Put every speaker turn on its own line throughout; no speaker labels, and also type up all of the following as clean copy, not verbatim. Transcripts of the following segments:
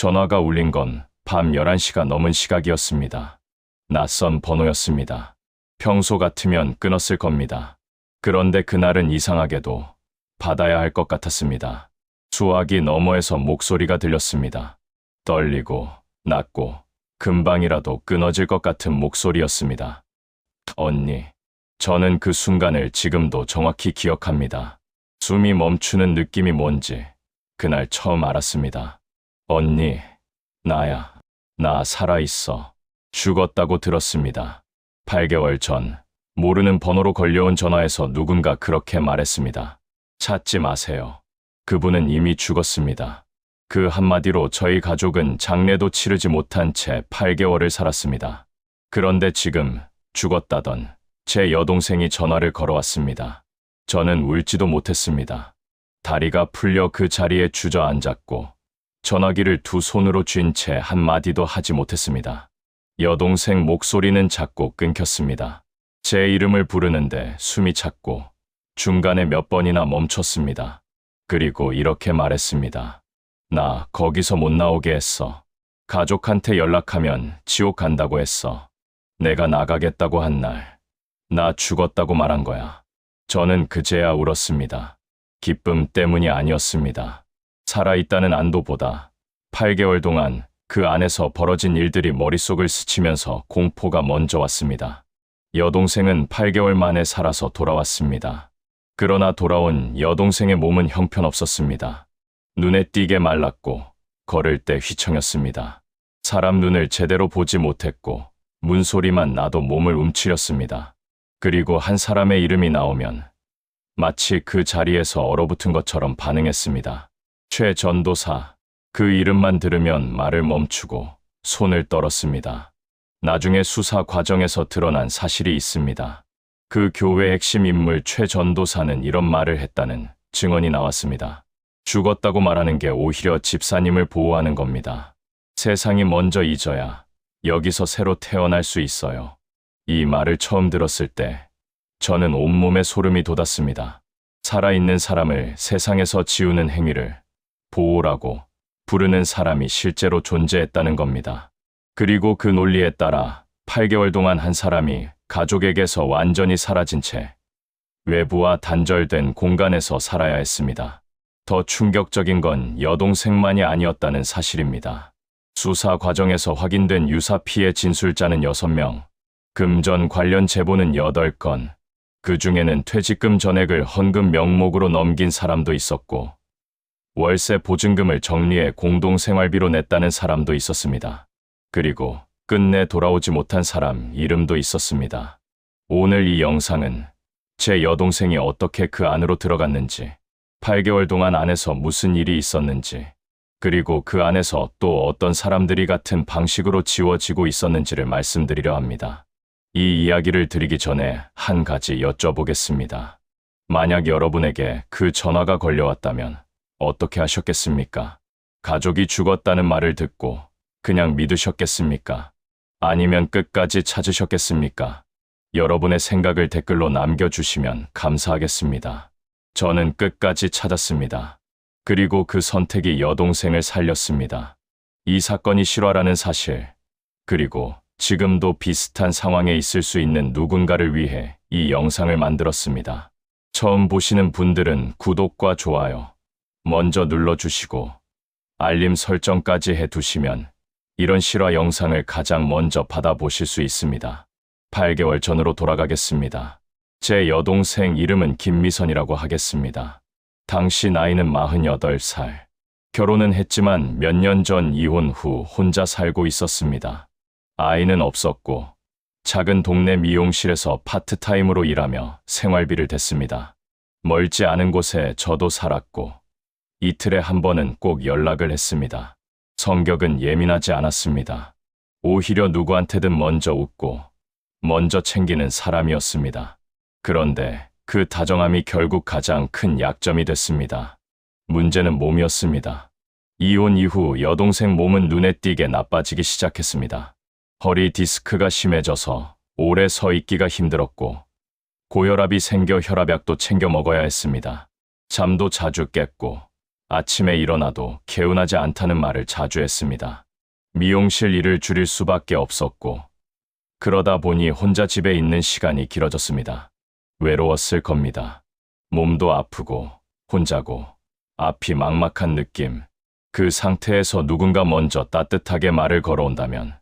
전화가 울린 건 밤 11시가 넘은 시각이었습니다. 낯선 번호였습니다. 평소 같으면 끊었을 겁니다. 그런데 그날은 이상하게도 받아야 할 것 같았습니다. 수화기 너머에서 목소리가 들렸습니다. 떨리고 낮고 금방이라도 끊어질 것 같은 목소리였습니다. 언니. 저는 그 순간을 지금도 정확히 기억합니다. 숨이 멈추는 느낌이 뭔지 그날 처음 알았습니다. 언니, 나야. 나 살아있어. 죽었다고 들었습니다. 8개월 전 모르는 번호로 걸려온 전화에서 누군가 그렇게 말했습니다. 찾지 마세요. 그분은 이미 죽었습니다. 그 한마디로 저희 가족은 장례도 치르지 못한 채 8개월을 살았습니다. 그런데 지금 죽었다던 제 여동생이 전화를 걸어왔습니다. 저는 울지도 못했습니다. 다리가 풀려 그 자리에 주저앉았고 전화기를 두 손으로 쥔 채 한마디도 하지 못했습니다. 여동생 목소리는 자꾸 끊겼습니다. 제 이름을 부르는데 숨이 찼고 중간에 몇 번이나 멈췄습니다. 그리고 이렇게 말했습니다. 나 거기서 못 나오게 했어. 가족한테 연락하면 지옥 간다고 했어. 내가 나가겠다고 한 날, 나 죽었다고 말한 거야. 저는 그제야 울었습니다. 기쁨 때문이 아니었습니다. 살아있다는 안도보다 8개월 동안 그 안에서 벌어진 일들이 머릿속을 스치면서 공포가 먼저 왔습니다. 여동생은 8개월 만에 살아서 돌아왔습니다. 그러나 돌아온 여동생의 몸은 형편없었습니다. 눈에 띄게 말랐고 걸을 때 휘청였습니다. 사람 눈을 제대로 보지 못했고 문소리만 나도 몸을 움츠렸습니다. 그리고 한 사람의 이름이 나오면 마치 그 자리에서 얼어붙은 것처럼 반응했습니다. 최 전도사. 그 이름만 들으면 말을 멈추고 손을 떨었습니다. 나중에 수사 과정에서 드러난 사실이 있습니다. 그 교회 핵심 인물 최 전도사는 이런 말을 했다는 증언이 나왔습니다. 죽었다고 말하는 게 오히려 집사님을 보호하는 겁니다. 세상이 먼저 잊어야 여기서 새로 태어날 수 있어요. 이 말을 처음 들었을 때 저는 온몸에 소름이 돋았습니다. 살아있는 사람을 세상에서 지우는 행위를 보호라고 부르는 사람이 실제로 존재했다는 겁니다. 그리고 그 논리에 따라 8개월 동안 한 사람이 가족에게서 완전히 사라진 채 외부와 단절된 공간에서 살아야 했습니다. 더 충격적인 건 여동생만이 아니었다는 사실입니다. 수사 과정에서 확인된 유사 피해 진술자는 6명, 금전 관련 제보는 8건, 그 중에는 퇴직금 전액을 헌금 명목으로 넘긴 사람도 있었고, 월세 보증금을 정리해 공동생활비로 냈다는 사람도 있었습니다. 그리고 끝내 돌아오지 못한 사람 이름도 있었습니다. 오늘 이 영상은 제 여동생이 어떻게 그 안으로 들어갔는지, 8개월 동안 안에서 무슨 일이 있었는지, 그리고 그 안에서 또 어떤 사람들이 같은 방식으로 지워지고 있었는지를 말씀드리려 합니다. 이 이야기를 드리기 전에 한 가지 여쭤보겠습니다. 만약 여러분에게 그 전화가 걸려왔다면 어떻게 하셨겠습니까? 가족이 죽었다는 말을 듣고 그냥 믿으셨겠습니까? 아니면 끝까지 찾으셨겠습니까? 여러분의 생각을 댓글로 남겨주시면 감사하겠습니다. 저는 끝까지 찾았습니다. 그리고 그 선택이 여동생을 살렸습니다. 이 사건이 실화라는 사실, 그리고 지금도 비슷한 상황에 있을 수 있는 누군가를 위해 이 영상을 만들었습니다. 처음 보시는 분들은 구독과 좋아요 먼저 눌러주시고 알림 설정까지 해두시면 이런 실화 영상을 가장 먼저 받아보실 수 있습니다. 8개월 전으로 돌아가겠습니다. 제 여동생 이름은 김미선이라고 하겠습니다. 당시 나이는 48살. 결혼은 했지만 몇 년 전 이혼 후 혼자 살고 있었습니다. 아이는 없었고 작은 동네 미용실에서 파트타임으로 일하며 생활비를 댔습니다. 멀지 않은 곳에 저도 살았고 이틀에 한 번은 꼭 연락을 했습니다. 성격은 예민하지 않았습니다. 오히려 누구한테든 먼저 웃고 먼저 챙기는 사람이었습니다. 그런데 그 다정함이 결국 가장 큰 약점이 됐습니다. 문제는 몸이었습니다. 이혼 이후 여동생 몸은 눈에 띄게 나빠지기 시작했습니다. 허리 디스크가 심해져서 오래 서 있기가 힘들었고 고혈압이 생겨 혈압약도 챙겨 먹어야 했습니다. 잠도 자주 깼고 아침에 일어나도 개운하지 않다는 말을 자주 했습니다. 미용실 일을 줄일 수밖에 없었고, 그러다 보니 혼자 집에 있는 시간이 길어졌습니다. 외로웠을 겁니다. 몸도 아프고, 혼자고, 앞이 막막한 느낌. 그 상태에서 누군가 먼저 따뜻하게 말을 걸어온다면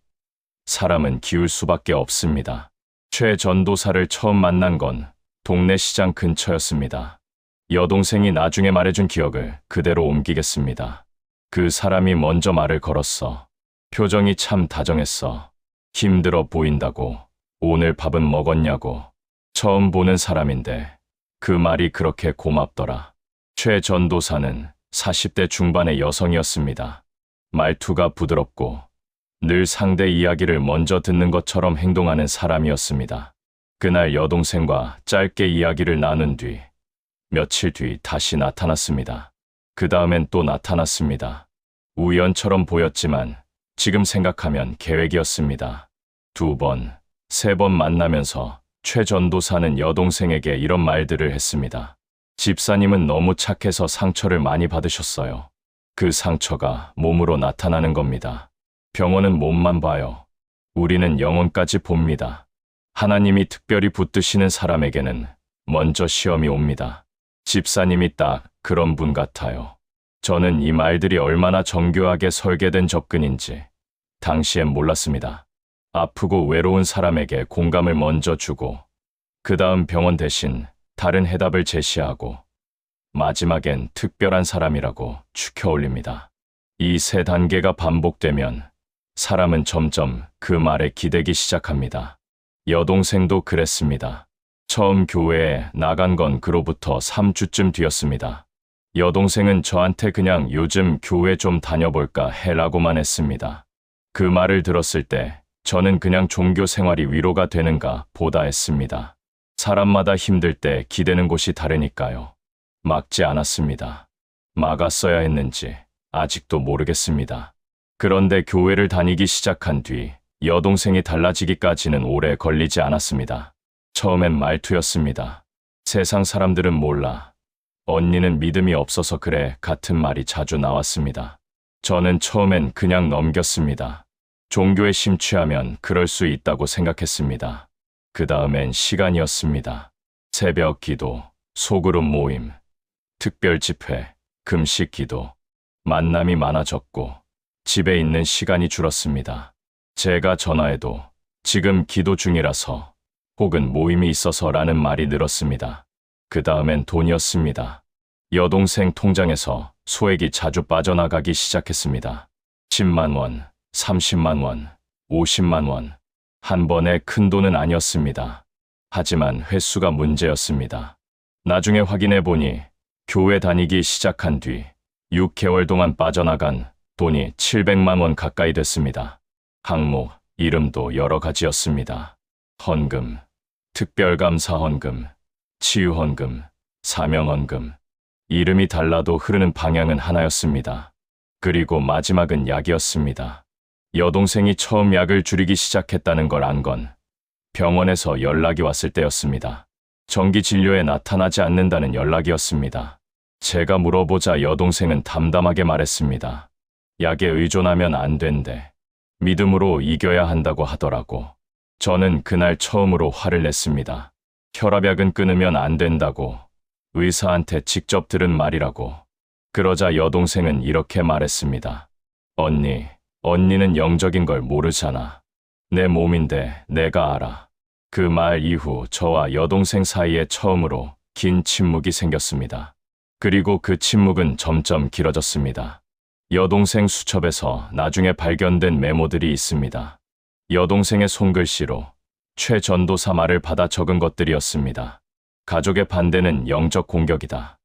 사람은 기울 수밖에 없습니다. 최 전도사를 처음 만난 건 동네 시장 근처였습니다. 여동생이 나중에 말해준 기억을 그대로 옮기겠습니다. 그 사람이 먼저 말을 걸었어. 표정이 참 다정했어. 힘들어 보인다고. 오늘 밥은 먹었냐고. 처음 보는 사람인데 그 말이 그렇게 고맙더라. 최 전도사는 40대 중반의 여성이었습니다. 말투가 부드럽고 늘 상대 이야기를 먼저 듣는 것처럼 행동하는 사람이었습니다. 그날 여동생과 짧게 이야기를 나눈 뒤 며칠 뒤 다시 나타났습니다. 그 다음엔 또 나타났습니다. 우연처럼 보였지만 지금 생각하면 계획이었습니다. 2번, 3번 만나면서 최 전도사는 여동생에게 이런 말들을 했습니다. 집사님은 너무 착해서 상처를 많이 받으셨어요. 그 상처가 몸으로 나타나는 겁니다. 병원은 몸만 봐요. 우리는 영혼까지 봅니다. 하나님이 특별히 붙드시는 사람에게는 먼저 시험이 옵니다. 집사님이 딱 그런 분 같아요. 저는 이 말들이 얼마나 정교하게 설계된 접근인지 당시엔 몰랐습니다. 아프고 외로운 사람에게 공감을 먼저 주고 그 다음 병원 대신 다른 해답을 제시하고 마지막엔 특별한 사람이라고 추켜 올립니다. 이 3단계가 반복되면 사람은 점점 그 말에 기대기 시작합니다. 여동생도 그랬습니다. 처음 교회에 나간 건 그로부터 3주쯤 뒤였습니다. 여동생은 저한테 그냥 요즘 교회 좀 다녀볼까 해라고만 했습니다. 그 말을 들었을 때 저는 그냥 종교 생활이 위로가 되는가 보다 했습니다. 사람마다 힘들 때 기대는 곳이 다르니까요. 막지 않았습니다. 막았어야 했는지 아직도 모르겠습니다. 그런데 교회를 다니기 시작한 뒤 여동생이 달라지기까지는 오래 걸리지 않았습니다. 처음엔 말투였습니다. 세상 사람들은 몰라. 언니는 믿음이 없어서 그래 같은 말이 자주 나왔습니다. 저는 처음엔 그냥 넘겼습니다. 종교에 심취하면 그럴 수 있다고 생각했습니다. 그 다음엔 시간이었습니다. 새벽 기도, 소그룹 모임, 특별 집회, 금식 기도, 만남이 많아졌고 집에 있는 시간이 줄었습니다. 제가 전화해도 지금 기도 중이라서 혹은 모임이 있어서라는 말이 늘었습니다. 그 다음엔 돈이었습니다. 여동생 통장에서 소액이 자주 빠져나가기 시작했습니다. 10만 원, 30만 원, 50만 원. 한 번에 큰 돈은 아니었습니다. 하지만 횟수가 문제였습니다. 나중에 확인해 보니 교회 다니기 시작한 뒤 6개월 동안 빠져나간 돈이 700만 원 가까이 됐습니다. 항목, 이름도 여러 가지였습니다. 헌금, 특별감사 헌금, 치유 헌금, 사명 헌금. 이름이 달라도 흐르는 방향은 하나였습니다. 그리고 마지막은 약이었습니다. 여동생이 처음 약을 줄이기 시작했다는 걸 안 건 병원에서 연락이 왔을 때였습니다. 정기 진료에 나타나지 않는다는 연락이었습니다. 제가 물어보자 여동생은 담담하게 말했습니다. 약에 의존하면 안 된대. 믿음으로 이겨야 한다고 하더라고. 저는 그날 처음으로 화를 냈습니다. 혈압약은 끊으면 안 된다고. 의사한테 직접 들은 말이라고. 그러자 여동생은 이렇게 말했습니다. 언니는 영적인 걸 모르잖아. 내 몸인데 내가 알아. 그 말 이후 저와 여동생 사이에 처음으로 긴 침묵이 생겼습니다. 그리고 그 침묵은 점점 길어졌습니다. 여동생 수첩에서 나중에 발견된 메모들이 있습니다. 여동생의 손글씨로 최 전도사 말을 받아 적은 것들이었습니다. 가족의 반대는 영적 공격이다.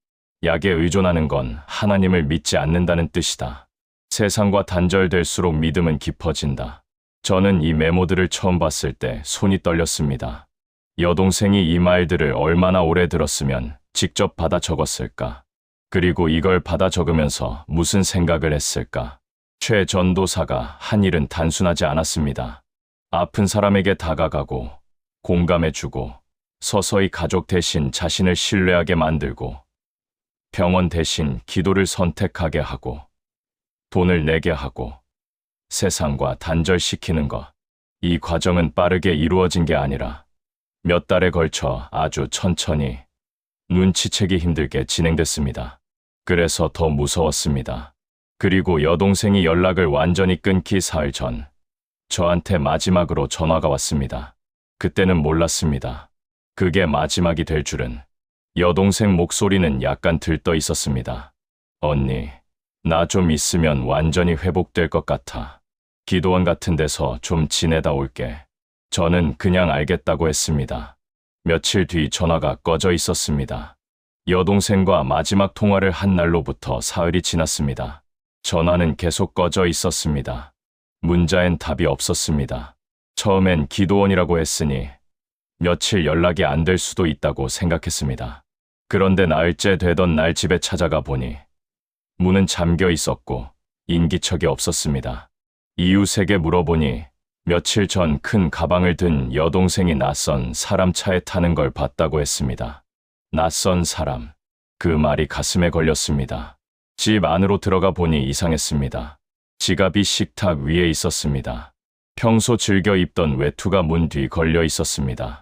약에 의존하는 건 하나님을 믿지 않는다는 뜻이다. 세상과 단절될수록 믿음은 깊어진다. 저는 이 메모들을 처음 봤을 때 손이 떨렸습니다. 여동생이 이 말들을 얼마나 오래 들었으면 직접 받아 적었을까? 그리고 이걸 받아 적으면서 무슨 생각을 했을까? 최 전도사가 한 일은 단순하지 않았습니다. 아픈 사람에게 다가가고 공감해주고 서서히 가족 대신 자신을 신뢰하게 만들고 병원 대신 기도를 선택하게 하고 돈을 내게 하고 세상과 단절시키는 것. 이 과정은 빠르게 이루어진 게 아니라 몇 달에 걸쳐 아주 천천히 눈치채기 힘들게 진행됐습니다. 그래서 더 무서웠습니다. 그리고 여동생이 연락을 완전히 끊기 사흘 전 저한테 마지막으로 전화가 왔습니다. 그때는 몰랐습니다. 그게 마지막이 될 줄은. 여동생 목소리는 약간 들떠 있었습니다. 언니, 나 좀 있으면 완전히 회복될 것 같아. 기도원 같은 데서 좀 지내다 올게. 저는 그냥 알겠다고 했습니다. 며칠 뒤 전화가 꺼져 있었습니다. 여동생과 마지막 통화를 한 날로부터 사흘이 지났습니다. 전화는 계속 꺼져 있었습니다. 문자엔 답이 없었습니다. 처음엔 기도원이라고 했으니 며칠 연락이 안 될 수도 있다고 생각했습니다. 그런데 나흘째 되던 날 집에 찾아가 보니 문은 잠겨 있었고 인기척이 없었습니다. 이웃에게 물어보니 며칠 전 큰 가방을 든 여동생이 낯선 사람 차에 타는 걸 봤다고 했습니다. 낯선 사람. 그 말이 가슴에 걸렸습니다. 집 안으로 들어가 보니 이상했습니다. 지갑이 식탁 위에 있었습니다. 평소 즐겨 입던 외투가 문 뒤 걸려 있었습니다.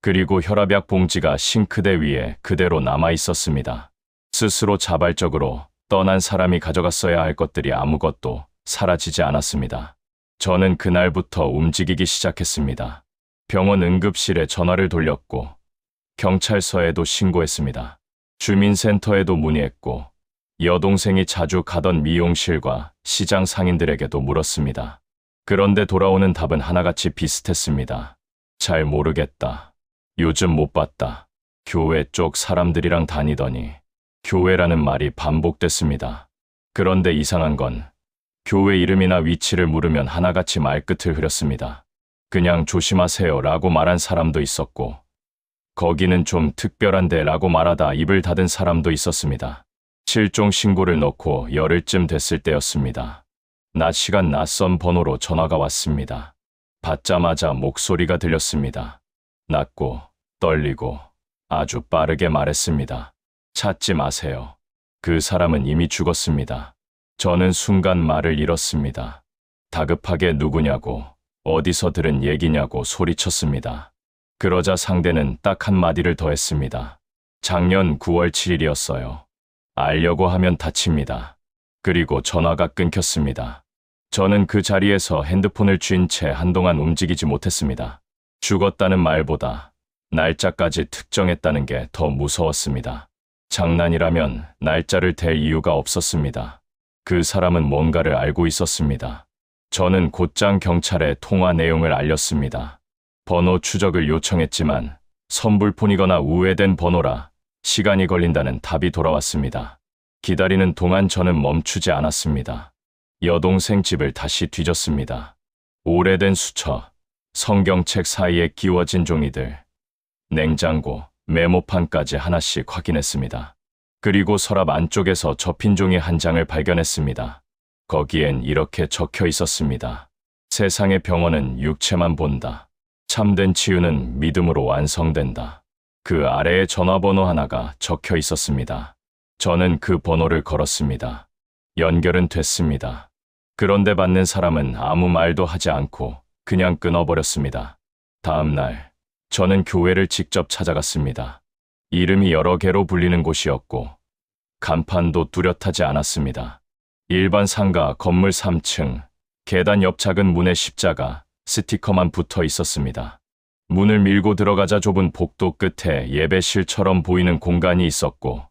그리고 혈압약 봉지가 싱크대 위에 그대로 남아 있었습니다. 스스로 자발적으로 떠난 사람이 가져갔어야 할 것들이 아무것도 사라지지 않았습니다. 저는 그날부터 움직이기 시작했습니다. 병원 응급실에 전화를 돌렸고 경찰서에도 신고했습니다. 주민센터에도 문의했고 여동생이 자주 가던 미용실과 시장 상인들에게도 물었습니다. 그런데 돌아오는 답은 하나같이 비슷했습니다. 잘 모르겠다. 요즘 못 봤다. 교회 쪽 사람들이랑 다니더니. 교회라는 말이 반복됐습니다. 그런데 이상한 건 교회 이름이나 위치를 물으면 하나같이 말끝을 흐렸습니다. 그냥 조심하세요 라고 말한 사람도 있었고 거기는 좀 특별한데 라고 말하다 입을 닫은 사람도 있었습니다. 실종 신고를 넣고 열흘쯤 됐을 때였습니다. 낮 시간 낯선 번호로 전화가 왔습니다. 받자마자 목소리가 들렸습니다. 낮고 떨리고 아주 빠르게 말했습니다. 찾지 마세요. 그 사람은 이미 죽었습니다. 저는 순간 말을 잃었습니다. 다급하게 누구냐고, 어디서 들은 얘기냐고 소리쳤습니다. 그러자 상대는 딱 한마디를 더 했습니다. 작년 9월 7일이었어요. 알려고 하면 다칩니다. 그리고 전화가 끊겼습니다. 저는 그 자리에서 핸드폰을 쥔 채 한동안 움직이지 못했습니다. 죽었다는 말보다 날짜까지 특정했다는 게 더 무서웠습니다. 장난이라면 날짜를 댈 이유가 없었습니다. 그 사람은 뭔가를 알고 있었습니다. 저는 곧장 경찰에 통화 내용을 알렸습니다. 번호 추적을 요청했지만 선불폰이거나 우회된 번호라 시간이 걸린다는 답이 돌아왔습니다. 기다리는 동안 저는 멈추지 않았습니다. 여동생 집을 다시 뒤졌습니다. 오래된 수첩, 성경책 사이에 끼워진 종이들, 냉장고, 메모판까지 하나씩 확인했습니다. 그리고 서랍 안쪽에서 접힌 종이 한 장을 발견했습니다. 거기엔 이렇게 적혀 있었습니다. 세상의 병원은 육체만 본다. 참된 치유는 믿음으로 완성된다. 그 아래에 전화번호 하나가 적혀 있었습니다. 저는 그 번호를 걸었습니다. 연결은 됐습니다. 그런데 받는 사람은 아무 말도 하지 않고 그냥 끊어버렸습니다. 다음 날, 저는 교회를 직접 찾아갔습니다. 이름이 여러 개로 불리는 곳이었고 간판도 뚜렷하지 않았습니다. 일반 상가 건물 3층, 계단 옆 작은 문에 십자가, 스티커만 붙어 있었습니다. 문을 밀고 들어가자 좁은 복도 끝에 예배실처럼 보이는 공간이 있었고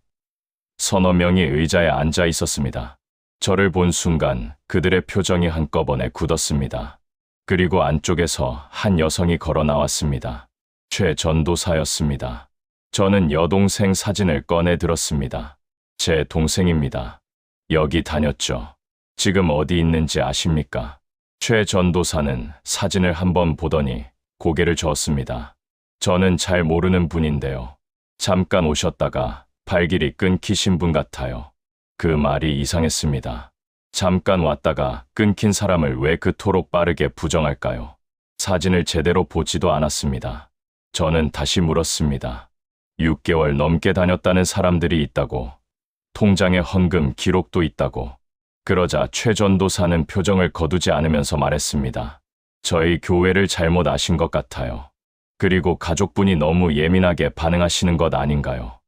서너 명이 의자에 앉아 있었습니다. 저를 본 순간 그들의 표정이 한꺼번에 굳었습니다. 그리고 안쪽에서 한 여성이 걸어 나왔습니다. 최 전도사였습니다. 저는 여동생 사진을 꺼내 들었습니다. 제 동생입니다. 여기 다녔죠. 지금 어디 있는지 아십니까? 최 전도사는 사진을 한번 보더니 고개를 저었습니다. 저는 잘 모르는 분인데요. 잠깐 오셨다가 발길이 끊기신 분 같아요. 그 말이 이상했습니다. 잠깐 왔다가 끊긴 사람을 왜 그토록 빠르게 부정할까요? 사진을 제대로 보지도 않았습니다. 저는 다시 물었습니다. 6개월 넘게 다녔다는 사람들이 있다고 통장에 헌금 기록도 있다고. 그러자 최 전도사는 표정을 거두지 않으면서 말했습니다. 저희 교회를 잘못 아신 것 같아요. 그리고 가족분이 너무 예민하게 반응하시는 것 아닌가요?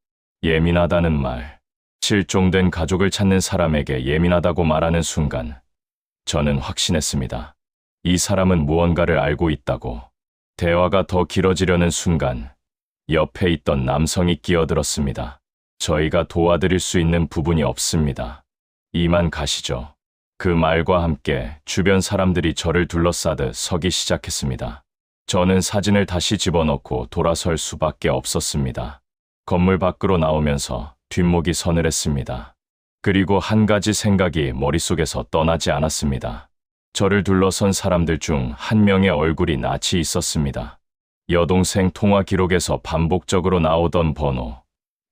예민하다는 말. 실종된 가족을 찾는 사람에게 예민하다고 말하는 순간 저는 확신했습니다. 이 사람은 무언가를 알고 있다고. 대화가 더 길어지려는 순간 옆에 있던 남성이 끼어들었습니다. 저희가 도와드릴 수 있는 부분이 없습니다. 이만 가시죠. 그 말과 함께 주변 사람들이 저를 둘러싸듯 서기 시작했습니다. 저는 사진을 다시 집어넣고 돌아설 수밖에 없었습니다. 건물 밖으로 나오면서 뒷목이 서늘했습니다. 그리고 한 가지 생각이 머릿속에서 떠나지 않았습니다. 저를 둘러선 사람들 중 한 명의 얼굴이 낯이 있었습니다. 여동생 통화 기록에서 반복적으로 나오던 번호,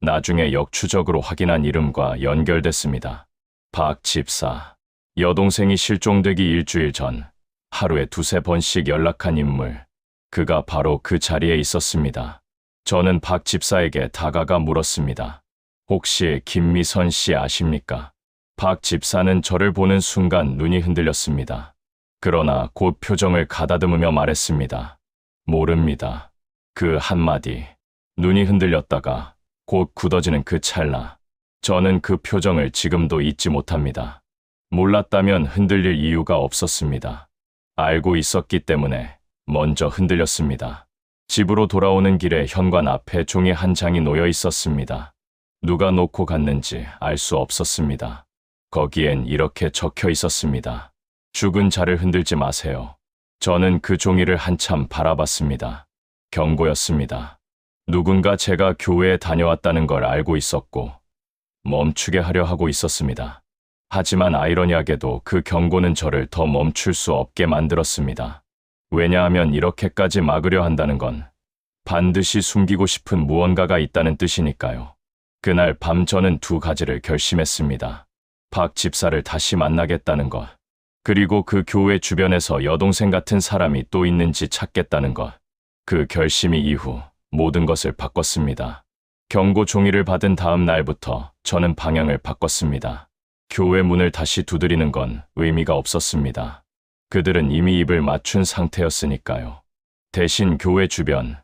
나중에 역추적으로 확인한 이름과 연결됐습니다. 박 집사. 여동생이 실종되기 일주일 전 하루에 두세 번씩 연락한 인물. 그가 바로 그 자리에 있었습니다. 저는 박 집사에게 다가가 물었습니다. 혹시 김미선 씨 아십니까? 박 집사는 저를 보는 순간 눈이 흔들렸습니다. 그러나 곧 표정을 가다듬으며 말했습니다. 모릅니다. 그 한마디. 눈이 흔들렸다가 곧 굳어지는 그 찰나. 저는 그 표정을 지금도 잊지 못합니다. 몰랐다면 흔들릴 이유가 없었습니다. 알고 있었기 때문에 먼저 흔들렸습니다. 집으로 돌아오는 길에 현관 앞에 종이 한 장이 놓여 있었습니다. 누가 놓고 갔는지 알 수 없었습니다. 거기엔 이렇게 적혀 있었습니다. 죽은 자를 흔들지 마세요. 저는 그 종이를 한참 바라봤습니다. 경고였습니다. 누군가 제가 교회에 다녀왔다는 걸 알고 있었고 멈추게 하려 하고 있었습니다. 하지만 아이러니하게도 그 경고는 저를 더 멈출 수 없게 만들었습니다. 왜냐하면 이렇게까지 막으려 한다는 건 반드시 숨기고 싶은 무언가가 있다는 뜻이니까요. 그날 밤 저는 두 가지를 결심했습니다. 박 집사를 다시 만나겠다는 것, 그리고 그 교회 주변에서 여동생 같은 사람이 또 있는지 찾겠다는 것. 그 결심이 이후 모든 것을 바꿨습니다. 경고 종이를 받은 다음 날부터 저는 방향을 바꿨습니다. 교회 문을 다시 두드리는 건 의미가 없었습니다. 그들은 이미 입을 맞춘 상태였으니까요. 대신 교회 주변,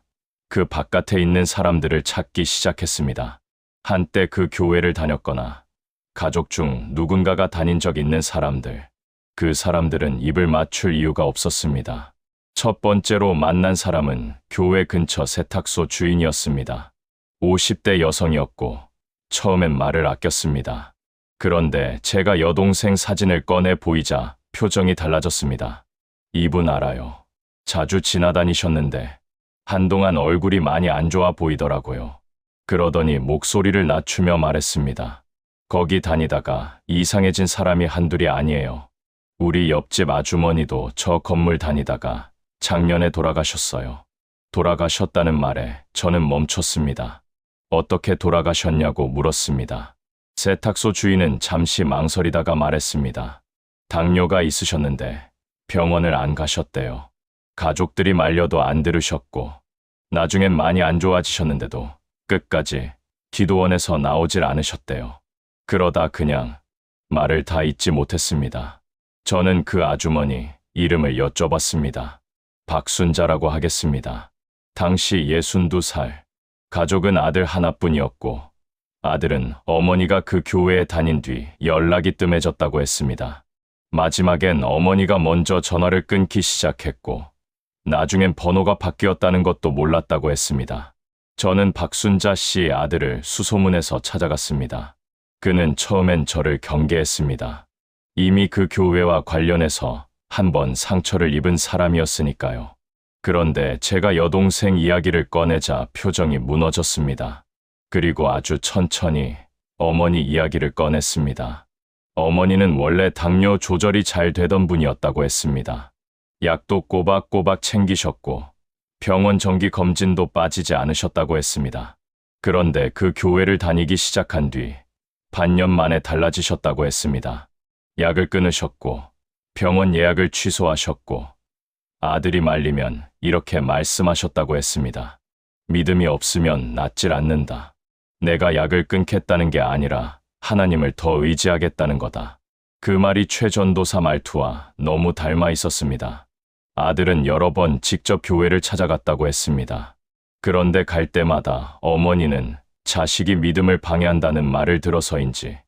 그 바깥에 있는 사람들을 찾기 시작했습니다. 한때 그 교회를 다녔거나 가족 중 누군가가 다닌 적 있는 사람들. 그 사람들은 입을 맞출 이유가 없었습니다. 첫 번째로 만난 사람은 교회 근처 세탁소 주인이었습니다. 50대 여성이었고 처음엔 말을 아꼈습니다. 그런데 제가 여동생 사진을 꺼내 보이자 표정이 달라졌습니다. 이분 알아요. 자주 지나다니셨는데 한동안 얼굴이 많이 안 좋아 보이더라고요. 그러더니 목소리를 낮추며 말했습니다. 거기 다니다가 이상해진 사람이 한둘이 아니에요. 우리 옆집 아주머니도 저 건물 다니다가 작년에 돌아가셨어요. 돌아가셨다는 말에 저는 멈췄습니다. 어떻게 돌아가셨냐고 물었습니다. 세탁소 주인은 잠시 망설이다가 말했습니다. 당뇨가 있으셨는데 병원을 안 가셨대요. 가족들이 말려도 안 들으셨고 나중엔 많이 안 좋아지셨는데도 끝까지 기도원에서 나오질 않으셨대요. 그러다 그냥 말을 다 잊지 못했습니다. 저는 그 아주머니 이름을 여쭤봤습니다. 박순자라고 하겠습니다. 당시 62살. 가족은 아들 하나뿐이었고 아들은 어머니가 그 교회에 다닌 뒤 연락이 뜸해졌다고 했습니다. 마지막엔 어머니가 먼저 전화를 끊기 시작했고 나중엔 번호가 바뀌었다는 것도 몰랐다고 했습니다. 저는 박순자 씨 아들을 수소문해서 찾아갔습니다. 그는 처음엔 저를 경계했습니다. 이미 그 교회와 관련해서 한 번 상처를 입은 사람이었으니까요. 그런데 제가 여동생 이야기를 꺼내자 표정이 무너졌습니다. 그리고 아주 천천히 어머니 이야기를 꺼냈습니다. 어머니는 원래 당뇨 조절이 잘 되던 분이었다고 했습니다. 약도 꼬박꼬박 챙기셨고 병원 정기 검진도 빠지지 않으셨다고 했습니다. 그런데 그 교회를 다니기 시작한 뒤 반년 만에 달라지셨다고 했습니다. 약을 끊으셨고 병원 예약을 취소하셨고 아들이 말리면 이렇게 말씀하셨다고 했습니다. 믿음이 없으면 낫질 않는다. 내가 약을 끊겠다는 게 아니라 하나님을 더 의지하겠다는 거다. 그 말이 최 전도사 말투와 너무 닮아 있었습니다. 아들은 여러 번 직접 교회를 찾아갔다고 했습니다. 그런데 갈 때마다 어머니는 자식이 믿음을 방해한다는 말을 들어서인지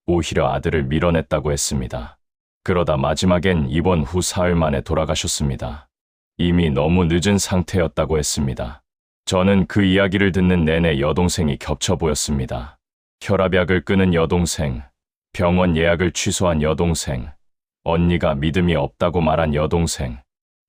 오히려 아들을 밀어냈다고 했습니다. 그러다 마지막엔 입원 후 사흘 만에 돌아가셨습니다. 이미 너무 늦은 상태였다고 했습니다. 저는 그 이야기를 듣는 내내 여동생이 겹쳐 보였습니다. 혈압약을 끊은 여동생, 병원 예약을 취소한 여동생, 언니가 믿음이 없다고 말한 여동생.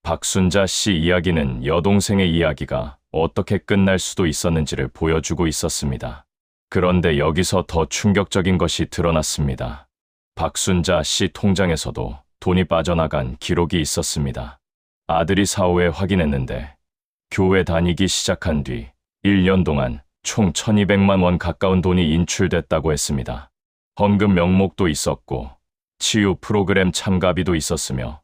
박순자 씨 이야기는 여동생의 이야기가 어떻게 끝날 수도 있었는지를 보여주고 있었습니다. 그런데 여기서 더 충격적인 것이 드러났습니다. 박순자 씨 통장에서도 돈이 빠져나간 기록이 있었습니다. 아들이 사후에 확인했는데 교회 다니기 시작한 뒤 1년 동안 총 1200만 원 가까운 돈이 인출됐다고 했습니다. 헌금 명목도 있었고 치유 프로그램 참가비도 있었으며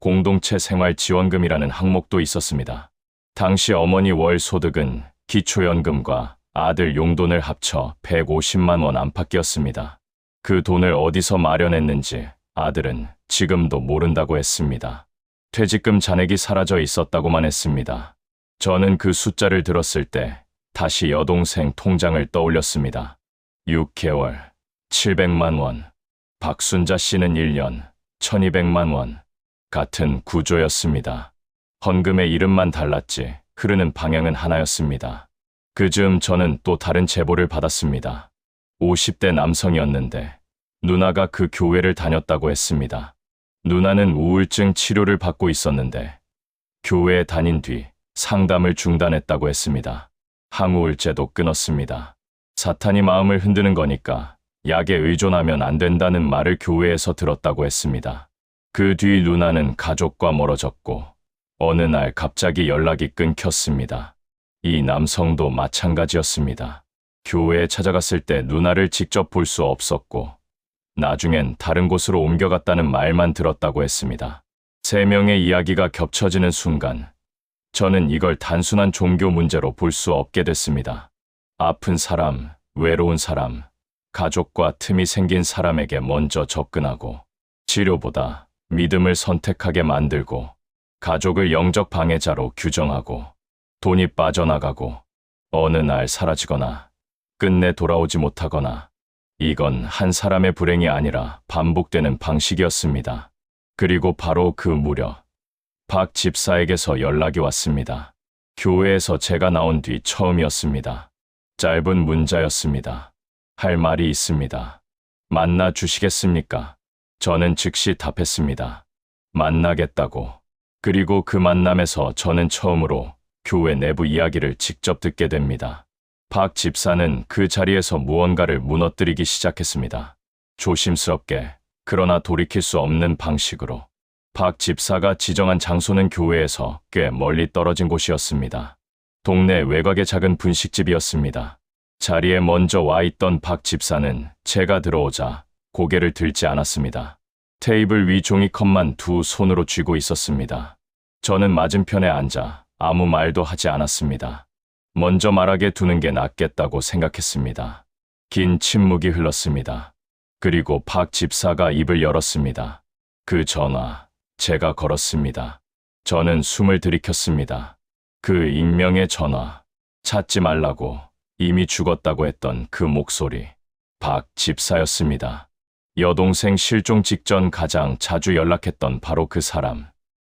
공동체 생활지원금이라는 항목도 있었습니다. 당시 어머니 월 소득은 기초연금과 아들 용돈을 합쳐 150만 원 안팎이었습니다. 그 돈을 어디서 마련했는지 아들은 지금도 모른다고 했습니다. 퇴직금 잔액이 사라져 있었다고만 했습니다. 저는 그 숫자를 들었을 때 다시 여동생 통장을 떠올렸습니다. 6개월, 700만 원. 박순자 씨는 1년, 1200만 원. 같은 구조였습니다. 헌금의 이름만 달랐지 흐르는 방향은 하나였습니다. 그즈음 저는 또 다른 제보를 받았습니다. 50대 남성이었는데 누나가 그 교회를 다녔다고 했습니다. 누나는 우울증 치료를 받고 있었는데 교회에 다닌 뒤 상담을 중단했다고 했습니다. 항우울제도 끊었습니다. 사탄이 마음을 흔드는 거니까 약에 의존하면 안 된다는 말을 교회에서 들었다고 했습니다. 그 뒤 누나는 가족과 멀어졌고 어느 날 갑자기 연락이 끊겼습니다. 이 남성도 마찬가지였습니다. 교회에 찾아갔을 때 누나를 직접 볼 수 없었고 나중엔 다른 곳으로 옮겨갔다는 말만 들었다고 했습니다. 3명의 이야기가 겹쳐지는 순간 저는 이걸 단순한 종교 문제로 볼 수 없게 됐습니다. 아픈 사람, 외로운 사람, 가족과 틈이 생긴 사람에게 먼저 접근하고 치료보다 믿음을 선택하게 만들고 가족을 영적 방해자로 규정하고 돈이 빠져나가고 어느 날 사라지거나 끝내 돌아오지 못하거나 이건 한 사람의 불행이 아니라 반복되는 방식이었습니다. 그리고 바로 그 무렵 박 집사에게서 연락이 왔습니다. 교회에서 제가 나온 뒤 처음이었습니다. 짧은 문자였습니다. 할 말이 있습니다. 만나 주시겠습니까? 저는 즉시 답했습니다. 만나겠다고. 그리고 그 만남에서 저는 처음으로 교회 내부 이야기를 직접 듣게 됩니다. 박 집사는 그 자리에서 무언가를 무너뜨리기 시작했습니다. 조심스럽게, 그러나 돌이킬 수 없는 방식으로. 박 집사가 지정한 장소는 교회에서 꽤 멀리 떨어진 곳이었습니다. 동네 외곽의 작은 분식집이었습니다. 자리에 먼저 와 있던 박 집사는 제가 들어오자 고개를 들지 않았습니다. 테이블 위 종이컵만 두 손으로 쥐고 있었습니다. 저는 맞은편에 앉아 아무 말도 하지 않았습니다. 먼저 말하게 두는 게 낫겠다고 생각했습니다. 긴 침묵이 흘렀습니다. 그리고 박 집사가 입을 열었습니다. 그 전화, 제가 걸었습니다. 저는 숨을 들이켰습니다. 그 익명의 전화, 찾지 말라고, 이미 죽었다고 했던 그 목소리, 박 집사였습니다. 여동생 실종 직전 가장 자주 연락했던 바로 그 사람,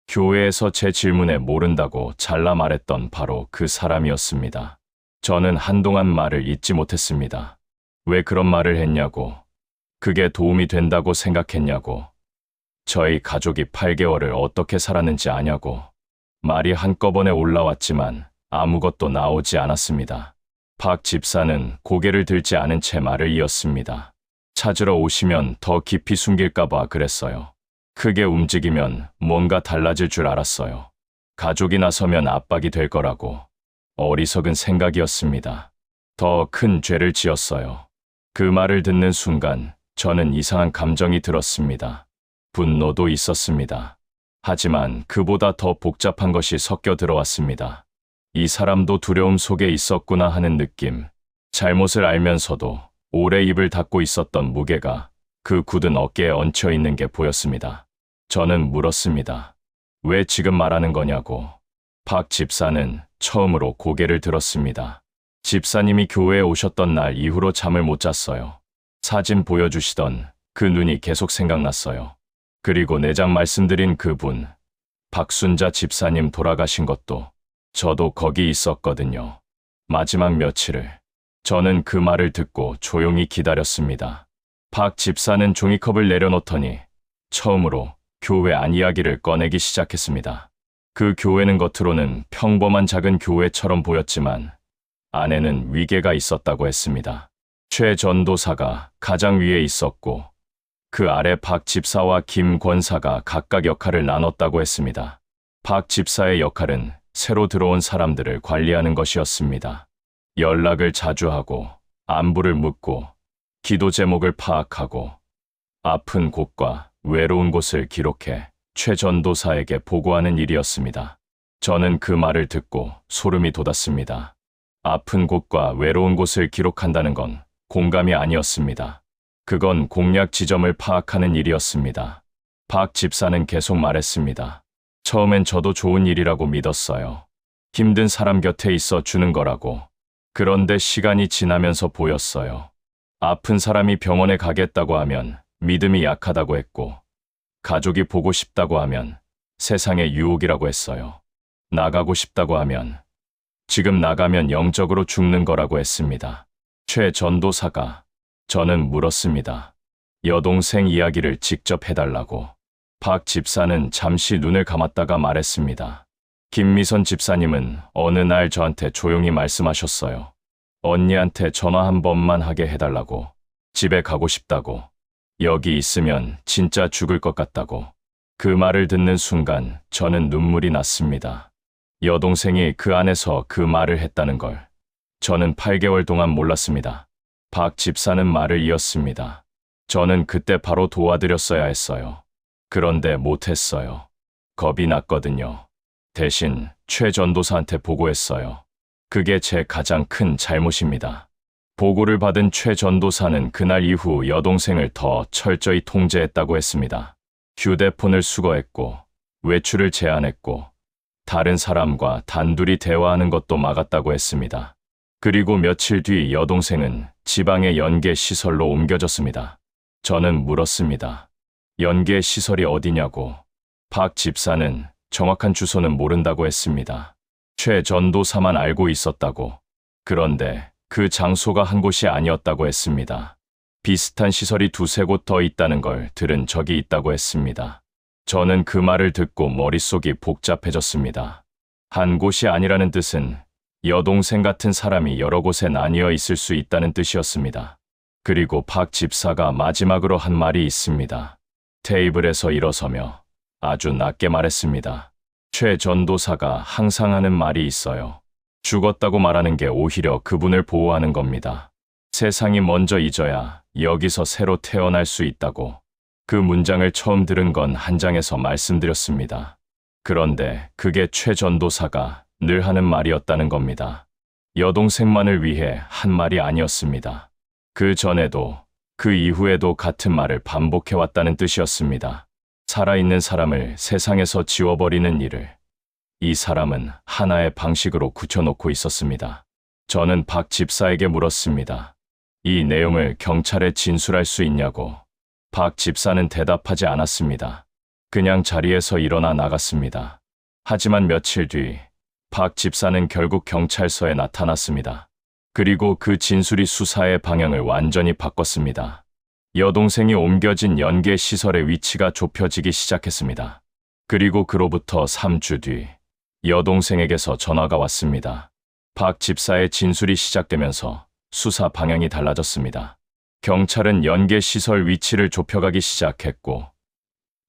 교회에서 제 질문에 모른다고 잘라 말했던 바로 그 사람이었습니다. 저는 한동안 말을 잇지 못했습니다. 왜 그런 말을 했냐고, 그게 도움이 된다고 생각했냐고, 저희 가족이 8개월을 어떻게 살았는지 아냐고. 말이 한꺼번에 올라왔지만 아무것도 나오지 않았습니다. 박 집사는 고개를 들지 않은 채 말을 이었습니다. 찾으러 오시면 더 깊이 숨길까봐 그랬어요. 크게 움직이면 뭔가 달라질 줄 알았어요. 가족이 나서면 압박이 될 거라고. 어리석은 생각이었습니다. 더 큰 죄를 지었어요. 그 말을 듣는 순간 저는 이상한 감정이 들었습니다. 분노도 있었습니다. 하지만 그보다 더 복잡한 것이 섞여 들어왔습니다. 이 사람도 두려움 속에 있었구나 하는 느낌. 잘못을 알면서도 오래 입을 닫고 있었던 무게가 그 굳은 어깨에 얹혀 있는 게 보였습니다. 저는 물었습니다. 왜 지금 말하는 거냐고. 박 집사는 처음으로 고개를 들었습니다. 집사님이 교회에 오셨던 날 이후로 잠을 못 잤어요. 사진 보여주시던 그 눈이 계속 생각났어요. 그리고 내장 말씀드린 그분, 박순자 집사님 돌아가신 것도 저도 거기 있었거든요. 마지막 며칠을. 저는 그 말을 듣고 조용히 기다렸습니다. 박 집사는 종이컵을 내려놓더니 처음으로 교회 안 이야기를 꺼내기 시작했습니다. 그 교회는 겉으로는 평범한 작은 교회처럼 보였지만 안에는 위계가 있었다고 했습니다. 최 전도사가 가장 위에 있었고 그 아래 박 집사와 김 권사가 각각 역할을 나눴다고 했습니다. 박 집사의 역할은 새로 들어온 사람들을 관리하는 것이었습니다. 연락을 자주 하고 안부를 묻고 기도 제목을 파악하고 아픈 곳과 외로운 곳을 기록해 최 전도사에게 보고하는 일이었습니다. 저는 그 말을 듣고 소름이 돋았습니다. 아픈 곳과 외로운 곳을 기록한다는 건 공감이 아니었습니다. 그건 공략 지점을 파악하는 일이었습니다. 박 집사는 계속 말했습니다. 처음엔 저도 좋은 일이라고 믿었어요. 힘든 사람 곁에 있어 주는 거라고. 그런데 시간이 지나면서 보였어요. 아픈 사람이 병원에 가겠다고 하면 믿음이 약하다고 했고, 가족이 보고 싶다고 하면 세상의 유혹이라고 했어요. 나가고 싶다고 하면 지금 나가면 영적으로 죽는 거라고 했습니다. 최 전도사가 저는 물었습니다. 여동생 이야기를 직접 해달라고. 박 집사는 잠시 눈을 감았다가 말했습니다. 김미선 집사님은 어느 날 저한테 조용히 말씀하셨어요. 언니한테 전화 한 번만 하게 해달라고. 집에 가고 싶다고. 여기 있으면 진짜 죽을 것 같다고. 그 말을 듣는 순간 저는 눈물이 났습니다. 여동생이 그 안에서 그 말을 했다는 걸 저는 8개월 동안 몰랐습니다. 박 집사는 말을 이었습니다. 저는 그때 바로 도와드렸어야 했어요. 그런데 못했어요. 겁이 났거든요. 대신 최 전도사한테 보고했어요. 그게 제 가장 큰 잘못입니다. 보고를 받은 최 전도사는 그날 이후 여동생을 더 철저히 통제했다고 했습니다. 휴대폰을 수거했고 외출을 제한했고 다른 사람과 단둘이 대화하는 것도 막았다고 했습니다. 그리고 며칠 뒤 여동생은 지방의 연계 시설로 옮겨졌습니다. 저는 물었습니다. 연계 시설이 어디냐고. 박 집사는 정확한 주소는 모른다고 했습니다. 최 전도사만 알고 있었다고. 그런데 그 장소가 한 곳이 아니었다고 했습니다. 비슷한 시설이 두세 곳 더 있다는 걸 들은 적이 있다고 했습니다. 저는 그 말을 듣고 머릿속이 복잡해졌습니다. 한 곳이 아니라는 뜻은 여동생 같은 사람이 여러 곳에 나뉘어 있을 수 있다는 뜻이었습니다. 그리고 박 집사가 마지막으로 한 말이 있습니다. 테이블에서 일어서며 아주 낮게 말했습니다. 최 전도사가 항상 하는 말이 있어요. 죽었다고 말하는 게 오히려 그분을 보호하는 겁니다. 세상이 먼저 잊어야 여기서 새로 태어날 수 있다고. 그 문장을 처음 들은 건 한장에서 말씀드렸습니다. 그런데 그게 최 전도사가 늘 하는 말이었다는 겁니다. 여동생만을 위해 한 말이 아니었습니다. 그 전에도 그 이후에도 같은 말을 반복해왔다는 뜻이었습니다. 살아있는 사람을 세상에서 지워버리는 일을 이 사람은 하나의 방식으로 굳혀놓고 있었습니다. 저는 박 집사에게 물었습니다. 이 내용을 경찰에 진술할 수 있냐고. 박 집사는 대답하지 않았습니다. 그냥 자리에서 일어나 나갔습니다. 하지만 며칠 뒤 박 집사는 결국 경찰서에 나타났습니다. 그리고 그 진술이 수사의 방향을 완전히 바꿨습니다. 여동생이 옮겨진 연계 시설의 위치가 좁혀지기 시작했습니다. 그리고 그로부터 3주 뒤 여동생에게서 전화가 왔습니다. 박 집사의 진술이 시작되면서 수사 방향이 달라졌습니다. 경찰은 연계 시설 위치를 좁혀가기 시작했고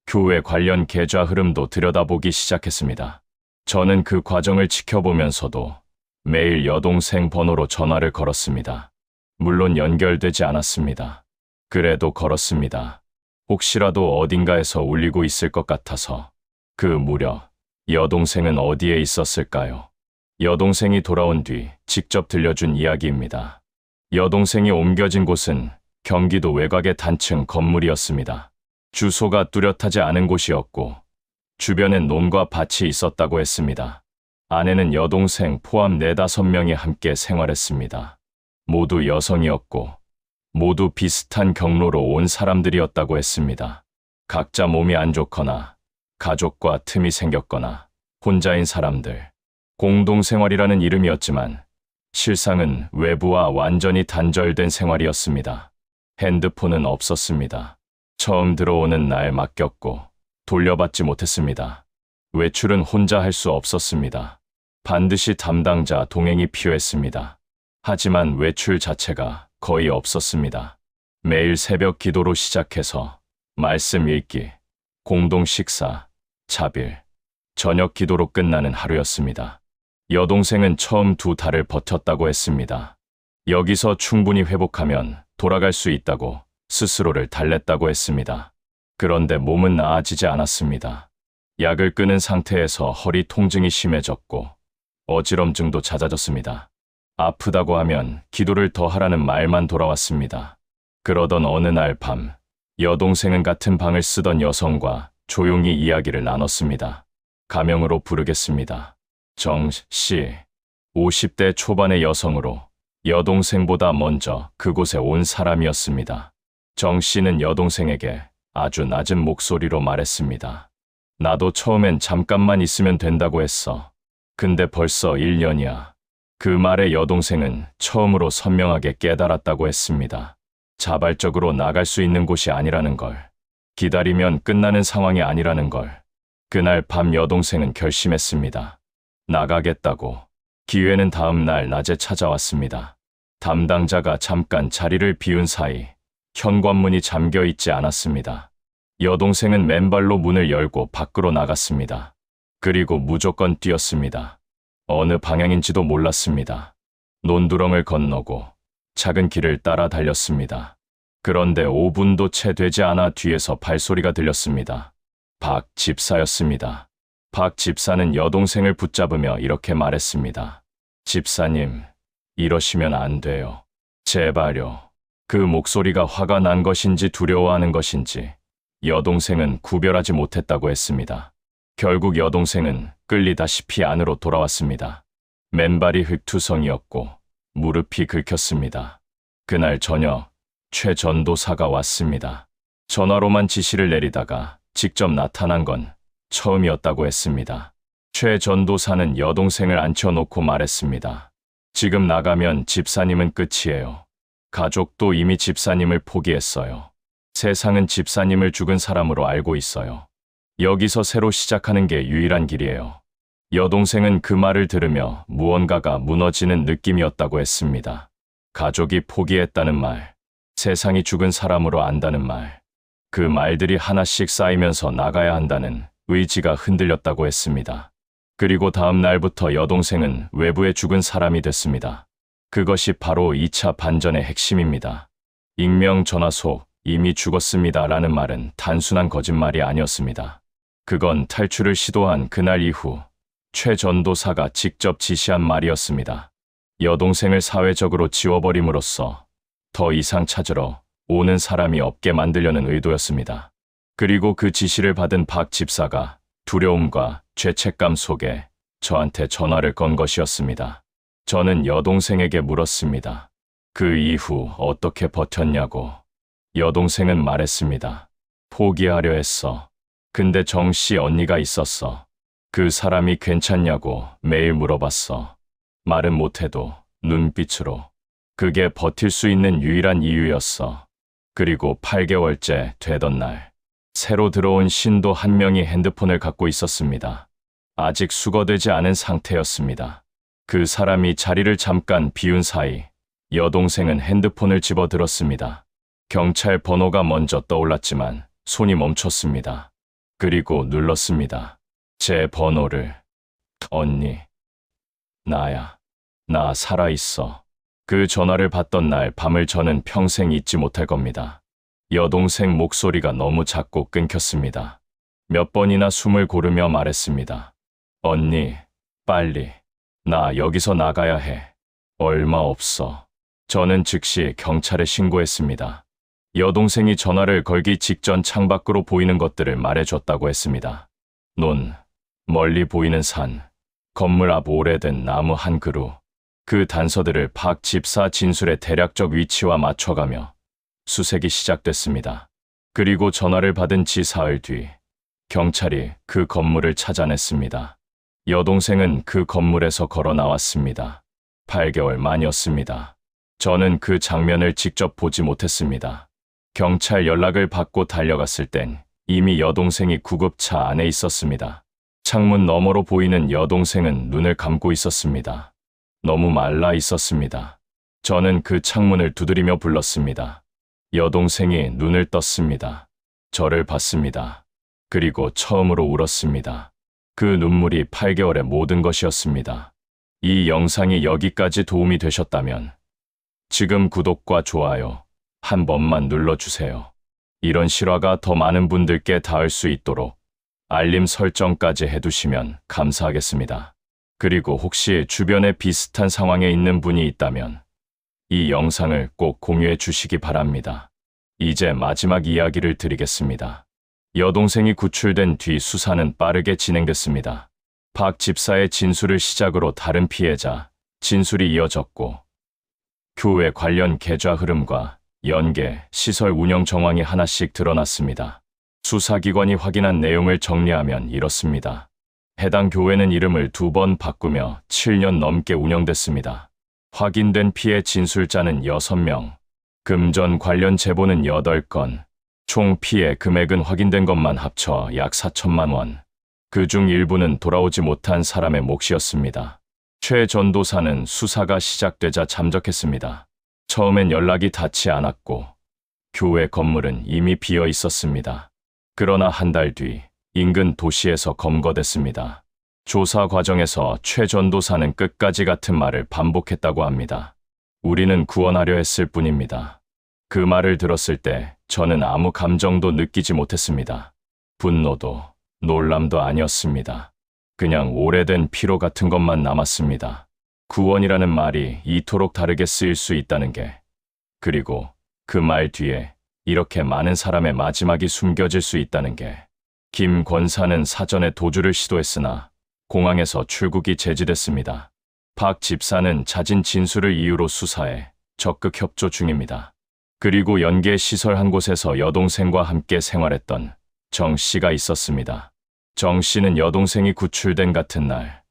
교회 관련 계좌 흐름도 들여다보기 시작했습니다. 저는 그 과정을 지켜보면서도 매일 여동생 번호로 전화를 걸었습니다. 물론 연결되지 않았습니다. 그래도 걸었습니다. 혹시라도 어딘가에서 울리고 있을 것 같아서. 그 무렵 여동생은 어디에 있었을까요? 여동생이 돌아온 뒤 직접 들려준 이야기입니다. 여동생이 옮겨진 곳은 경기도 외곽의 단층 건물이었습니다. 주소가 뚜렷하지 않은 곳이었고 주변엔 논과 밭이 있었다고 했습니다. 아내는 여동생 포함 4~5명이 함께 생활했습니다. 모두 여성이었고 모두 비슷한 경로로 온 사람들이었다고 했습니다. 각자 몸이 안 좋거나 가족과 틈이 생겼거나 혼자인 사람들. 공동생활이라는 이름이었지만 실상은 외부와 완전히 단절된 생활이었습니다. 핸드폰은 없었습니다. 처음 들어오는 날 맡겼고 돌려받지 못했습니다. 외출은 혼자 할 수 없었습니다. 반드시 담당자 동행이 필요했습니다. 하지만 외출 자체가 거의 없었습니다. 매일 새벽 기도로 시작해서 말씀 읽기, 공동 식사, 자빌, 저녁 기도로 끝나는 하루였습니다. 여동생은 처음 2달을 버텼다고 했습니다. 여기서 충분히 회복하면 돌아갈 수 있다고 스스로를 달랬다고 했습니다. 그런데 몸은 나아지지 않았습니다. 약을 끊은 상태에서 허리 통증이 심해졌고 어지럼증도 잦아졌습니다. 아프다고 하면 기도를 더 하라는 말만 돌아왔습니다. 그러던 어느 날 밤, 여동생은 같은 방을 쓰던 여성과 조용히 이야기를 나눴습니다. 가명으로 부르겠습니다. 정 씨, 50대 초반의 여성으로 여동생보다 먼저 그곳에 온 사람이었습니다. 정 씨는 여동생에게 아주 낮은 목소리로 말했습니다. 나도 처음엔 잠깐만 있으면 된다고 했어. 근데 벌써 1년이야. 그 말에 여동생은 처음으로 선명하게 깨달았다고 했습니다. 자발적으로 나갈 수 있는 곳이 아니라는 걸. 기다리면 끝나는 상황이 아니라는 걸. 그날 밤 여동생은 결심했습니다. 나가겠다고. 기회는 다음 날 낮에 찾아왔습니다. 담당자가 잠깐 자리를 비운 사이 현관문이 잠겨 있지 않았습니다. 여동생은 맨발로 문을 열고 밖으로 나갔습니다. 그리고 무조건 뛰었습니다. 어느 방향인지도 몰랐습니다. 논두렁을 건너고 작은 길을 따라 달렸습니다. 그런데 5분도 채 되지 않아 뒤에서 발소리가 들렸습니다. 박 집사였습니다. 박 집사는 여동생을 붙잡으며 이렇게 말했습니다. 집사님, 이러시면 안 돼요. 제발요. 그 목소리가 화가 난 것인지 두려워하는 것인지 여동생은 구별하지 못했다고 했습니다. 결국 여동생은 끌리다시피 안으로 돌아왔습니다. 맨발이 흙투성이었고 무릎이 긁혔습니다. 그날 저녁 최 전도사가 왔습니다. 전화로만 지시를 내리다가 직접 나타난 건 처음이었다고 했습니다. 최 전도사는 여동생을 앉혀놓고 말했습니다. 지금 나가면 집사님은 끝이에요. 가족도 이미 집사님을 포기했어요. 세상은 집사님을 죽은 사람으로 알고 있어요. 여기서 새로 시작하는 게 유일한 길이에요. 여동생은 그 말을 들으며 무언가가 무너지는 느낌이었다고 했습니다. 가족이 포기했다는 말, 세상이 죽은 사람으로 안다는 말, 그 말들이 하나씩 쌓이면서 나가야 한다는 의지가 흔들렸다고 했습니다. 그리고 다음 날부터 여동생은 외부에 죽은 사람이 됐습니다. 그것이 바로 2차 반전의 핵심입니다. 익명 전화 속 이미 죽었습니다 라는 말은 단순한 거짓말이 아니었습니다. 그건 탈출을 시도한 그날 이후 최 전도사가 직접 지시한 말이었습니다. 여동생을 사회적으로 지워버림으로써 더 이상 찾으러 오는 사람이 없게 만들려는 의도였습니다. 그리고 그 지시를 받은 박 집사가 두려움과 죄책감 속에 저한테 전화를 건 것이었습니다. 저는 여동생에게 물었습니다. 그 이후 어떻게 버텼냐고. 여동생은 말했습니다. 포기하려 했어. 근데 정씨 언니가 있었어. 그 사람이 괜찮냐고 매일 물어봤어. 말은 못해도 눈빛으로. 그게 버틸 수 있는 유일한 이유였어. 그리고 8개월째 되던 날, 새로 들어온 신도 한 명이 핸드폰을 갖고 있었습니다. 아직 수거되지 않은 상태였습니다. 그 사람이 자리를 잠깐 비운 사이 여동생은 핸드폰을 집어들었습니다. 경찰 번호가 먼저 떠올랐지만 손이 멈췄습니다. 그리고 눌렀습니다. 제 번호를. 언니. 나야. 나 살아있어. 그 전화를 받던 날 밤을 저는 평생 잊지 못할 겁니다. 여동생 목소리가 너무 작고 끊겼습니다. 몇 번이나 숨을 고르며 말했습니다. 언니, 빨리. 나 여기서 나가야 해. 얼마 없어. 저는 즉시 경찰에 신고했습니다. 여동생이 전화를 걸기 직전 창밖으로 보이는 것들을 말해줬다고 했습니다. 논, 멀리 보이는 산, 건물 앞 오래된 나무 한 그루, 그 단서들을 박 집사 진술의 대략적 위치와 맞춰가며 수색이 시작됐습니다. 그리고 전화를 받은 지 사흘 뒤 경찰이 그 건물을 찾아냈습니다. 여동생은 그 건물에서 걸어 나왔습니다. 8개월 만이었습니다. 저는 그 장면을 직접 보지 못했습니다. 경찰 연락을 받고 달려갔을 땐 이미 여동생이 구급차 안에 있었습니다. 창문 너머로 보이는 여동생은 눈을 감고 있었습니다. 너무 말라 있었습니다. 저는 그 창문을 두드리며 불렀습니다. 여동생이 눈을 떴습니다. 저를 봤습니다. 그리고 처음으로 울었습니다. 그 눈물이 8개월의 모든 것이었습니다. 이 영상이 여기까지 도움이 되셨다면 지금 구독과 좋아요 한 번만 눌러주세요. 이런 실화가 더 많은 분들께 닿을 수 있도록 알림 설정까지 해두시면 감사하겠습니다. 그리고 혹시 주변에 비슷한 상황에 있는 분이 있다면 이 영상을 꼭 공유해 주시기 바랍니다. 이제 마지막 이야기를 드리겠습니다. 여동생이 구출된 뒤 수사는 빠르게 진행됐습니다. 박 집사의 진술을 시작으로 다른 피해자 진술이 이어졌고 교회 관련 계좌 흐름과 연계, 시설 운영 정황이 하나씩 드러났습니다. 수사기관이 확인한 내용을 정리하면 이렇습니다. 해당 교회는 이름을 2번 바꾸며 7년 넘게 운영됐습니다. 확인된 피해 진술자는 6명, 금전 관련 제보는 8건, 총 피해 금액은 확인된 것만 합쳐 약 4천만 원. 그중 일부는 돌아오지 못한 사람의 몫이었습니다. 최 전도사는 수사가 시작되자 잠적했습니다. 처음엔 연락이 닿지 않았고 교회 건물은 이미 비어 있었습니다. 그러나 한 달 뒤 인근 도시에서 검거됐습니다. 조사 과정에서 최 전도사는 끝까지 같은 말을 반복했다고 합니다. 우리는 구원하려 했을 뿐입니다. 그 말을 들었을 때 저는 아무 감정도 느끼지 못했습니다. 분노도 놀람도 아니었습니다. 그냥 오래된 피로 같은 것만 남았습니다. 구원이라는 말이 이토록 다르게 쓰일 수 있다는 게, 그리고 그 말 뒤에 이렇게 많은 사람의 마지막이 숨겨질 수 있다는 게. 김 권사는 사전에 도주를 시도했으나 공항에서 출국이 제지됐습니다. 박 집사는 자진 진술을 이유로 수사에 적극 협조 중입니다. 그리고 연계 시설 한 곳에서 여동생과 함께 생활했던 정 씨가 있었습니다. 정 씨는 여동생이 구출된 같은 날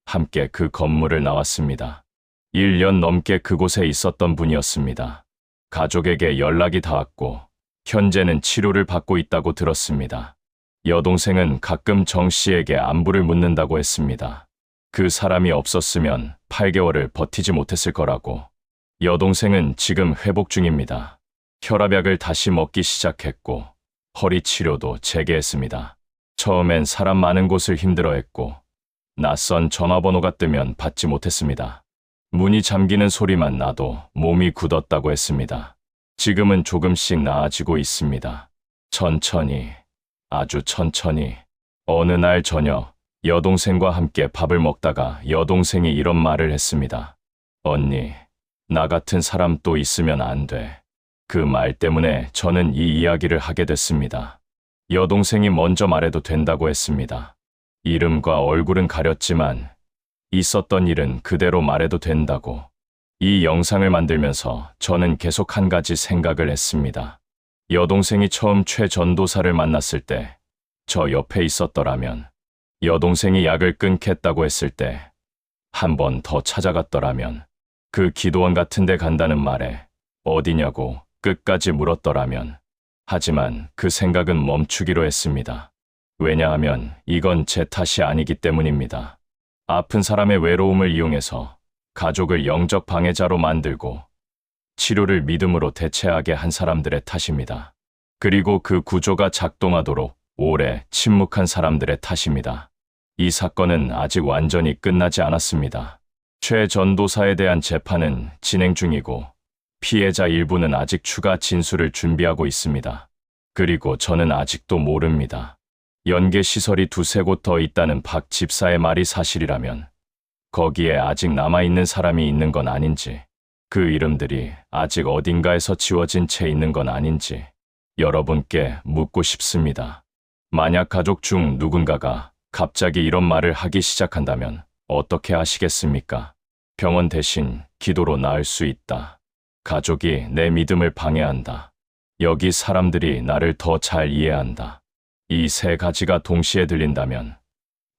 함께 그 건물을 나왔습니다. 1년 넘게 그곳에 있었던 분이었습니다. 가족에게 연락이 닿았고 현재는 치료를 받고 있다고 들었습니다. 여동생은 가끔 정 씨에게 안부를 묻는다고 했습니다. 그 사람이 없었으면 8개월을 버티지 못했을 거라고. 여동생은 지금 회복 중입니다. 혈압약을 다시 먹기 시작했고 허리 치료도 재개했습니다. 처음엔 사람 많은 곳을 힘들어했고 낯선 전화번호가 뜨면 받지 못했습니다. 문이 잠기는 소리만 나도 몸이 굳었다고 했습니다. 지금은 조금씩 나아지고 있습니다. 천천히, 아주 천천히. 어느 날 저녁 여동생과 함께 밥을 먹다가 여동생이 이런 말을 했습니다. 언니, 나 같은 사람 또 있으면 안 돼. 그 말 때문에 저는 이 이야기를 하게 됐습니다. 여동생이 먼저 말해도 된다고 했습니다. 이름과 얼굴은 가렸지만 있었던 일은 그대로 말해도 된다고. 이 영상을 만들면서 저는 계속 한 가지 생각을 했습니다. 여동생이 처음 최 전도사를 만났을 때 저 옆에 있었더라면, 여동생이 약을 끊겠다고 했을 때 한 번 더 찾아갔더라면, 그 기도원 같은 데 간다는 말에 어디냐고 끝까지 물었더라면. 하지만 그 생각은 멈추기로 했습니다. 왜냐하면 이건 제 탓이 아니기 때문입니다. 아픈 사람의 외로움을 이용해서 가족을 영적 방해자로 만들고 치료를 믿음으로 대체하게 한 사람들의 탓입니다. 그리고 그 구조가 작동하도록 오래 침묵한 사람들의 탓입니다. 이 사건은 아직 완전히 끝나지 않았습니다. 최 전도사에 대한 재판은 진행 중이고 피해자 일부는 아직 추가 진술을 준비하고 있습니다. 그리고 저는 아직도 모릅니다. 연계 시설이 2-3곳 더 있다는 박 집사의 말이 사실이라면 거기에 아직 남아있는 사람이 있는 건 아닌지, 그 이름들이 아직 어딘가에서 지워진 채 있는 건 아닌지 여러분께 묻고 싶습니다. 만약 가족 중 누군가가 갑자기 이런 말을 하기 시작한다면 어떻게 하시겠습니까? 병원 대신 기도로 나을 수 있다. 가족이 내 믿음을 방해한다. 여기 사람들이 나를 더 잘 이해한다. 이 세 가지가 동시에 들린다면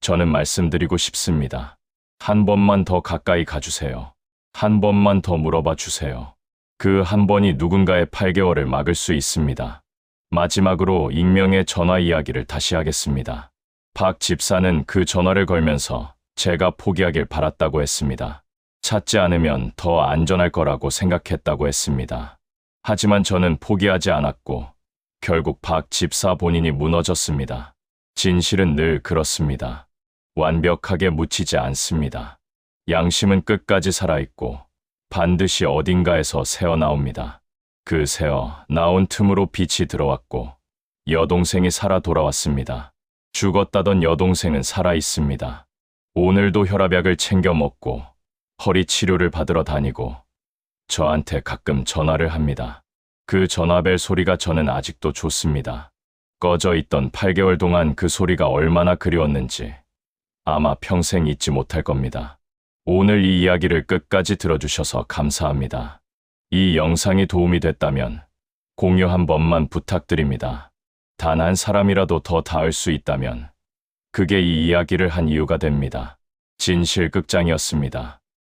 저는 말씀드리고 싶습니다. 한 번만 더 가까이 가주세요. 한 번만 더 물어봐 주세요. 그 한 번이 누군가의 8개월을 막을 수 있습니다. 마지막으로 익명의 전화 이야기를 다시 하겠습니다. 박 집사는 그 전화를 걸면서 제가 포기하길 바랐다고 했습니다. 찾지 않으면 더 안전할 거라고 생각했다고 했습니다. 하지만 저는 포기하지 않았고 결국 박 집사 본인이 무너졌습니다. 진실은 늘 그렇습니다. 완벽하게 묻히지 않습니다. 양심은 끝까지 살아있고 반드시 어딘가에서 새어나옵니다. 그 새어 나온 틈으로 빛이 들어왔고 여동생이 살아 돌아왔습니다. 죽었다던 여동생은 살아있습니다. 오늘도 혈압약을 챙겨 먹고 허리 치료를 받으러 다니고 저한테 가끔 전화를 합니다. 그 전화벨 소리가 저는 아직도 좋습니다. 꺼져 있던 8개월 동안 그 소리가 얼마나 그리웠는지 아마 평생 잊지 못할 겁니다. 오늘 이 이야기를 끝까지 들어주셔서 감사합니다. 이 영상이 도움이 됐다면 공유 한 번만 부탁드립니다. 단 한 사람이라도 더 닿을 수 있다면 그게 이 이야기를 한 이유가 됩니다. 진실극장이었습니다.